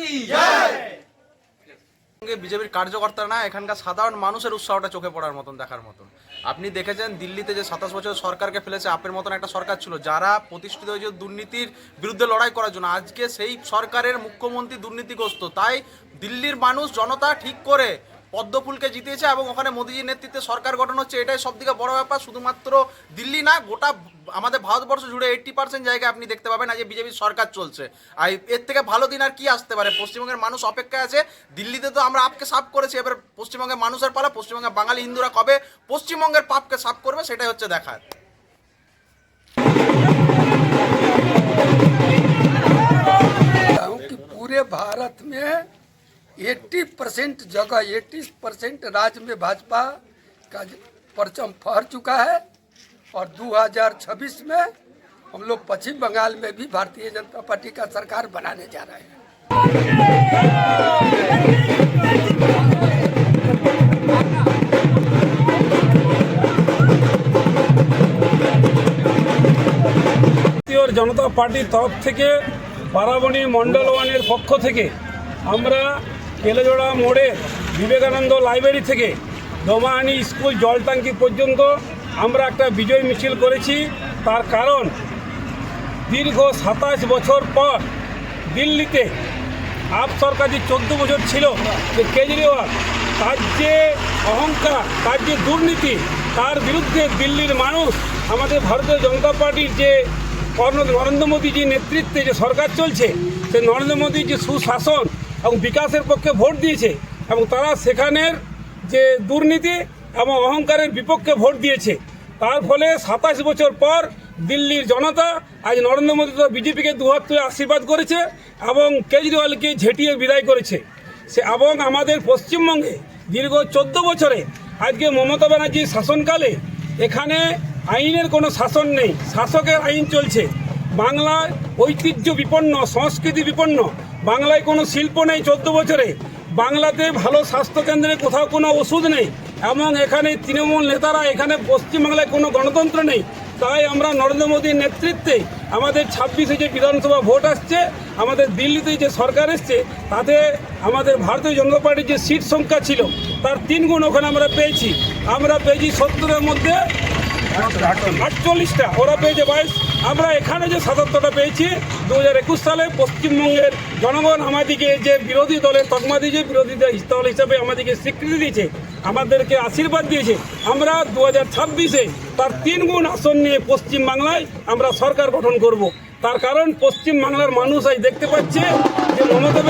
কি জয়। বিজেপির কার্যকর্তা না, এখানকার সাধারণ মানুষের উৎসাহটা চোখে পড়ার মতন, দেখার মতন। আপনি দেখেছেন দিল্লিতে যে 27 বছর সরকারকে ফেলেছে, আপের মতন একটা সরকার ছিল যারা প্রতিষ্ঠিত হয়েছে দুর্নীতির বিরুদ্ধে লড়াই করার জন্য। আজকে সেই সরকারের মুখ্যমন্ত্রী দুর্নীতিগ্রস্ত, তাই দিল্লির মানুষ জনতা ঠিক করে পদ্মফুলকে জিতিয়েছে এবং ওখানে মোদিজির নেতৃত্বে সরকার গঠন হচ্ছে। এটাই সবথেকে বড় ব্যাপার। শুধুমাত্র দিল্লি না, গোটা আমাদের ভারতবর্ষ জুড়ে 80% জায়গায় আপনি দেখতে পাবেন যে বিজেপির সরকার চলছে। আর এর থেকে ভালো দিন আর কি আসতে পারে? পশ্চিমবঙ্গের মানুষ অপেক্ষায় আছে। দিল্লিতে তো আমরা আপকে সাফ করেছি, এবার পশ্চিমবঙ্গের মানুষের পালা। পশ্চিমবঙ্গের বাঙালি হিন্দুরা কবে পশ্চিমবঙ্গের পাপকে সাফ করবে, সেটাই হচ্ছে দেখার। पूरे भारत में 80% जगह 80% राज्य में भाजपा का परचम फहर चुका है और 2026 में हम लोग पश्चिम बंगाल में भी भारतीय जनता पार्टी का सरकार बनाने जा रहे हैं। ভারতীয় জনতা পার্টির তরফ থেকে বারাবণী মণ্ডল ওয়ানের পক্ষ থেকে আমরা কেলেজোড়া মোড়ে বিবেকানন্দ লাইব্রেরি থেকে দোমাহানি স্কুল জলটাঙ্কি পর্যন্ত আমরা একটা বিজয় মিছিল করেছি। তার কারণ দীর্ঘ 27 বছর পর দিল্লিতে আপ সরকার যে 14 বছর ছিল, যে কেজরিওয়াল, তার যে অহংকার, তার যে দুর্নীতি, তার বিরুদ্ধে দিল্লির মানুষ আমাদের ভারতীয় জনতা পার্টির যে নরেন্দ্র মোদীজির নেতৃত্বে যে সরকার চলছে, সে নরেন্দ্র মোদীর যে সুশাসন এবং বিকাশের পক্ষে ভোট দিয়েছে এবং তারা সেখানের যে দুর্নীতি এবং অহংকারের বিপক্ষে ভোট দিয়েছে। তার ফলে 27 বছর পর দিল্লির জনতা আজ নরেন্দ্র মোদী তো বিজেপিকে দুহাত তুলে আশীর্বাদ করেছে এবং কেজরিওয়ালকে ঝেঁটিয়ে বিদায় করেছে। এবং আমাদের পশ্চিমবঙ্গে দীর্ঘ 14 বছরে আজকে মমতা ব্যানার্জির শাসনকালে এখানে আইনের কোনো শাসন নেই, শাসকের আইন চলছে। বাংলায় ঐতিহ্য বিপন্ন, সংস্কৃতি বিপন্ন, বাংলায় কোনো শিল্প নেই 14 বছরে। বাংলাতে ভালো স্বাস্থ্যকেন্দ্রে কোথাও কোনো ওষুধ নেই এবং এখানে তৃণমূল নেতারা, এখানে পশ্চিমবাংলায় কোনো গণতন্ত্র নেই। তাই আমরা নরেন্দ্র মোদীর নেতৃত্বে আমাদের 26-এ যে বিধানসভা ভোট আসছে, আমাদের দিল্লিতে যে সরকার এসছে, তাতে আমাদের ভারতীয় জনতা পার্টির যে সিট সংখ্যা ছিল তার 3 গুণ ওখানে আমরা পেয়েছি। আমরা পেয়েছি 70-এর মধ্যে 48টা, ওরা পেয়েছে 22। আমরা এখানে যে 77টা পেয়েছি। 2021 সালে পশ্চিমবঙ্গের জনগণ আমাদেরকে যে বিরোধী দলের তকমা দিয়েছে, বিরোধী দল হিসাবে আমাদেরকে স্বীকৃতি দিয়েছে, আমাদেরকে আশীর্বাদ দিয়েছে। আমরা 2026-এ তার 3 গুণ আসন নিয়ে পশ্চিমবাংলায় আমরা সরকার গঠন করব। তার কারণ পশ্চিমবাংলার মানুষ আজ দেখতে পাচ্ছে যে মমতা